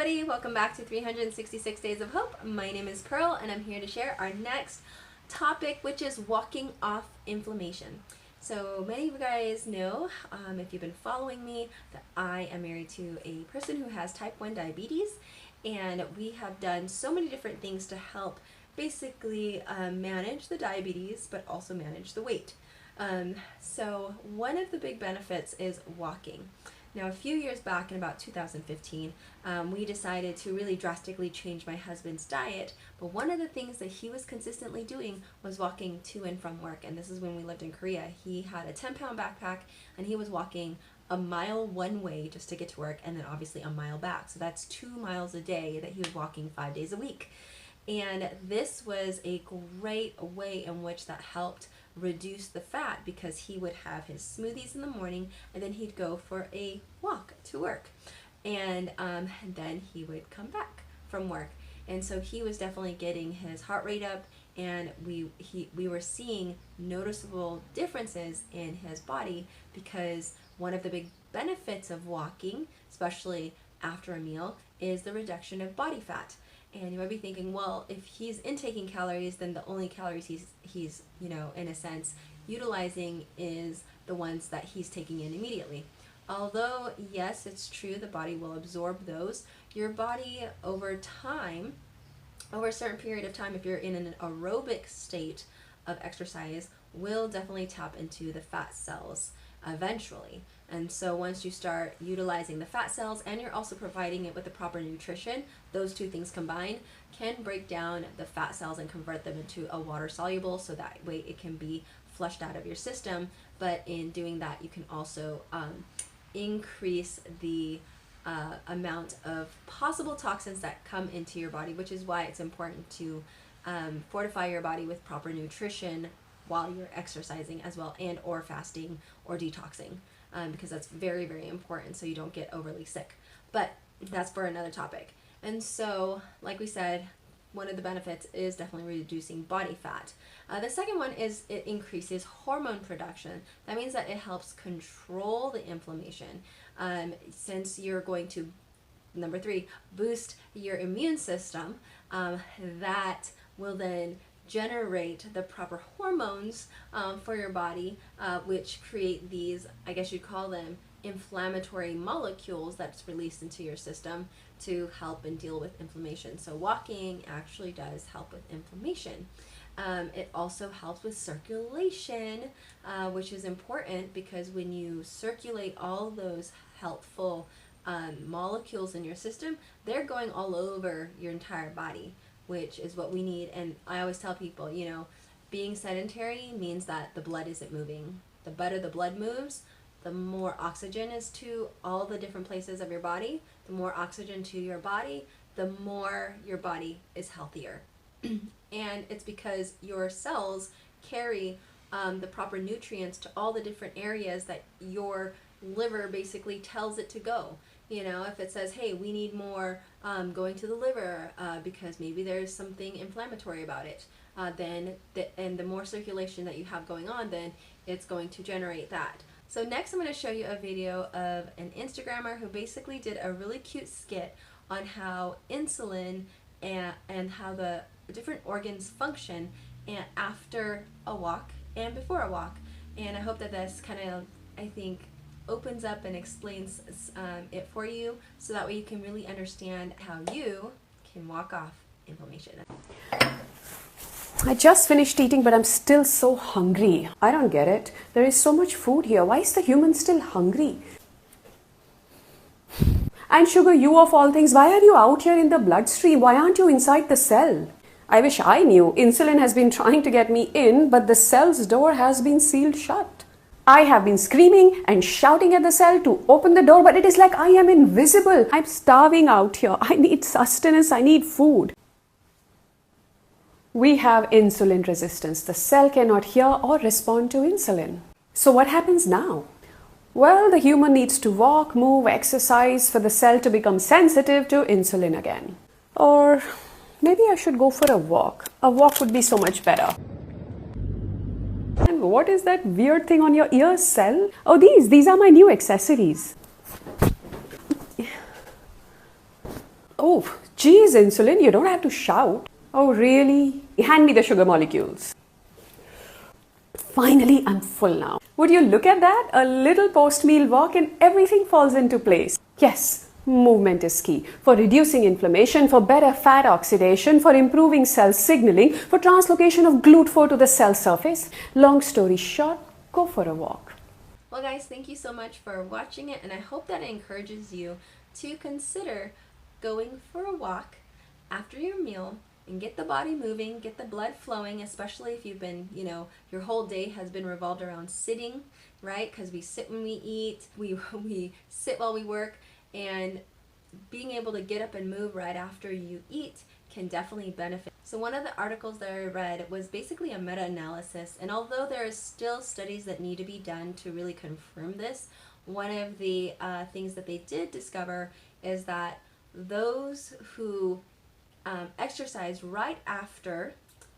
everybody, welcome back to 366 Days of Hope. My name is Pearl and I'm here to share our next topic, which is walking off inflammation. So many of you guys know, if you've been following me, that I am married to a person who has type 1 diabetes, and we have done so many different things to help basically manage the diabetes but also manage the weight. So one of the big benefits is walking. Now, a few years back in about 2015, we decided to really drastically change my husband's diet, but one of the things that he was consistently doing was walking to and from work, and this is when we lived in Korea. He had a 10-pound backpack, and he was walking a mile one way just to get to work, and then obviously a mile back. So that's 2 miles a day that he was walking 5 days a week. And this was a great way in which that helped reduce the fat, because he would have his smoothies in the morning and then he'd go for a walk to work, and then he would come back from work. And so he was definitely getting his heart rate up, and we were seeing noticeable differences in his body, because one of the big benefits of walking, especially after a meal, is the reduction of body fat. And you might be thinking, well, if he's intaking calories, then the only calories he's in a sense, utilizing is the ones that he's taking in immediately. Although, yes, it's true, the body will absorb those. Your body over time, over a certain period of time, if you're in an aerobic state of exercise, will definitely tap into the fat cells eventually. And so once you start utilizing the fat cells and you're also providing it with the proper nutrition, those two things combined can break down the fat cells and convert them into a water soluble, so that way it can be flushed out of your system. But in doing that, you can also increase the amount of possible toxins that come into your body, which is why it's important to fortify your body with proper nutrition while you're exercising as well, and or fasting or detoxing, because that's very, very important so you don't get overly sick. But that's for another topic. And so, like we said, one of the benefits is definitely reducing body fat. The second one is it increases hormone production. That means that it helps control the inflammation, since you're going to, number 3, boost your immune system. That will then generate the proper hormones for your body, which create these, I guess you'd call them, inflammatory molecules that's released into your system to help and deal with inflammation. So walking actually does help with inflammation. It also helps with circulation, which is important, because when you circulate all those helpful molecules in your system, they're going all over your entire body, which is what we need. And I always tell people, being sedentary means that the blood isn't moving. The better the blood moves, the more oxygen is to all the different places of your body. The more oxygen to your body, the more your body is healthier. And it's because your cells carry the proper nutrients to all the different areas that your liver basically tells it to go. If it says, hey, we need more going to the liver because maybe there's something inflammatory about it, then the more circulation that you have going on, then it's going to generate that. So next I'm going to show you a video of an Instagrammer who basically did a really cute skit on how insulin and how the different organs function after a walk and before a walk. And I hope that this kind of, I think, opens up and explains it for you, so that way you can really understand how you can walk off inflammation. I just finished eating, but I'm still so hungry. I don't get it. There is so much food here. Why is the human still hungry? And sugar, you of all things, why are you out here in the bloodstream? Why aren't you inside the cell? I wish I knew. Insulin has been trying to get me in, but the cell's door has been sealed shut. I have been screaming and shouting at the cell to open the door, but it is like I am invisible. I'm starving out here. I need sustenance. I need food. We have insulin resistance. The cell cannot hear or respond to insulin. So what happens now? Well, the human needs to walk, move, exercise for the cell to become sensitive to insulin again. Or maybe I should go for a walk. A walk would be so much better. And what is that weird thing on your ear, cell? Oh, these are my new accessories. Oh, geez, insulin, you don't have to shout. Oh, really? Hand me the sugar molecules. Finally, I'm full now. Would you look at that? A little post-meal walk and everything falls into place. Yes, movement is key for reducing inflammation, for better fat oxidation, for improving cell signaling, for translocation of GLUT4 to the cell surface. Long story short, go for a walk. Well guys, thank you so much for watching it, and I hope that it encourages you to consider going for a walk after your meal and get the body moving, get the blood flowing, especially if you've been, your whole day has been revolved around sitting, right? Because we sit when we eat, we sit while we work, and being able to get up and move right after you eat can definitely benefit. So one of the articles that I read was basically a meta-analysis, and although there are still studies that need to be done to really confirm this, one of the things that they did discover is that those who exercised right after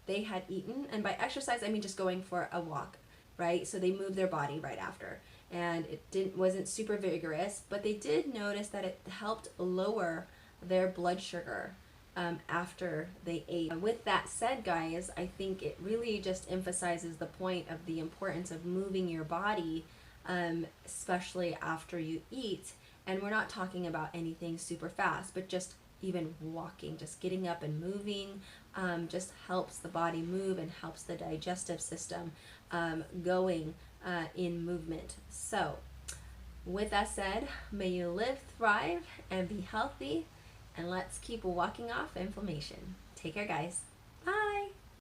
they had eaten, and by exercise I mean just going for a walk, right? So they moved their body right after, and it wasn't super vigorous, but they did notice that it helped lower their blood sugar after they ate. With that said, guys, I think it really just emphasizes the point of the importance of moving your body, especially after you eat. And we're not talking about anything super fast, but just even walking, just getting up and moving, just helps the body move and helps the digestive system going in movement. So with that said, may you live, thrive, and be healthy, and let's keep walking off inflammation. Take care, guys. Bye.